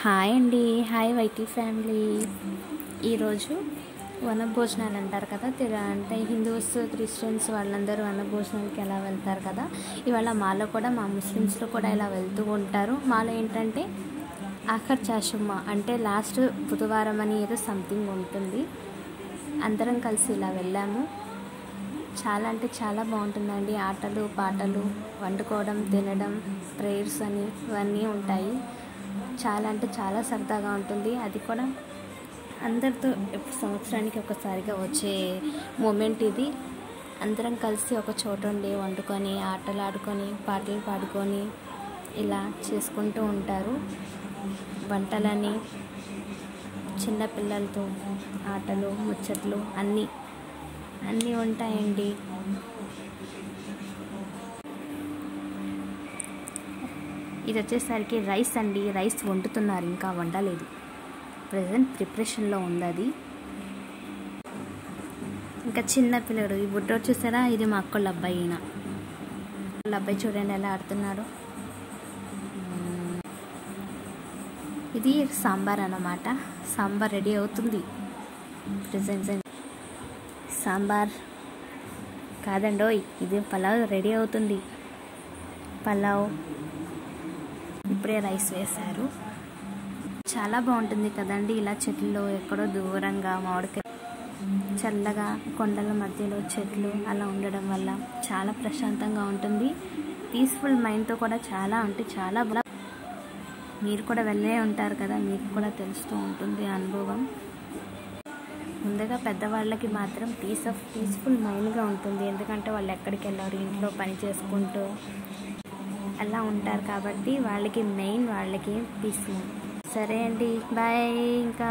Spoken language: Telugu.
హాయ్ అండి. హాయ్ వైటీ ఫ్యామిలీ. ఈరోజు వనభోజనాలు అంటారు కదా, అంటే హిందూస్ క్రిస్టియన్స్ వాళ్ళందరూ వనభోజనాలకి ఎలా వెళ్తారు కదా, ఇవాళ మాలో కూడా మా ముస్లిమ్స్లో కూడా ఇలా వెళ్తూ ఉంటారు. మాలో ఏంటంటే ఆఖర్ చాషుమ్మ అంటే లాస్ట్ బుధవారం అని ఏదో సంథింగ్ ఉంటుంది. అందరం కలిసి ఇలా వెళ్ళాము. చాలా అంటే చాలా బాగుంటుందండి. ఆటలు పాటలు, వండుకోవడం, తినడం, ప్రేయర్స్ అని ఇవన్నీ ఉంటాయి. చాలా అంటే చాలా సరదాగా ఉంటుంది. అది కూడా అందరితో సంవత్సరానికి ఒకసారిగా వచ్చే మూమెంట్ ఇది. అందరం కలిసి ఒక చోట ఉండి వండుకొని, ఆటలు ఆడుకొని, పాటలు పాడుకొని ఇలా చేసుకుంటూ ఉంటారు. వంటలని, చిన్నపిల్లలతో ఆటలు, ముచ్చట్లు అన్నీ ఉంటాయండి. ఇది వచ్చేసరికి రైస్ అండి. రైస్ వండుతున్నారు, ఇంకా వండలేదు. ప్రజెంట్ ప్రిపరేషన్లో ఉంది అది. ఇంకా చిన్న పిల్లడు ఈ బుడ్డోడు చూసారా, ఇది మా అక్కళ్ళ అబ్బాయి. ఈయన వాళ్ళ అబ్బాయి చూడండి ఎలా ఆడుతున్నాడు. ఇది సాంబార్ అన్నమాట. సాంబార్ రెడీ అవుతుంది. ప్రజెంట్ సాంబార్ కాదండోయ్, ఇది పలావ్ రెడీ అవుతుంది. పలావ్ ఇప్పుడే రైస్ వేశారు. చాలా బాగుంటుంది కదండి ఇలా చెట్లలో ఎక్కడో దూరంగా మామిడికాయ, చల్లగా కొండల మధ్యలో చెట్లు అలా ఉండడం వల్ల చాలా ప్రశాంతంగా ఉంటుంది. పీస్ఫుల్ మైండ్తో కూడా చాలా అంటే చాలా బాగా. మీరు కూడా వెళ్ళే ఉంటారు కదా, మీకు కూడా తెలుస్తూ ఉంటుంది అనుభవం. ముందుగా పెద్దవాళ్ళకి మాత్రం పీస్ఫుల్ మైండ్గా ఉంటుంది. ఎందుకంటే వాళ్ళు ఎక్కడికి వెళ్ళారు, ఇంట్లో పని చేసుకుంటూ అలా ఉంటారు కాబట్టి వాళ్ళకి మెయిన్ పీస్ఫుల్. సరే అండి, బాయ్. ఇంకా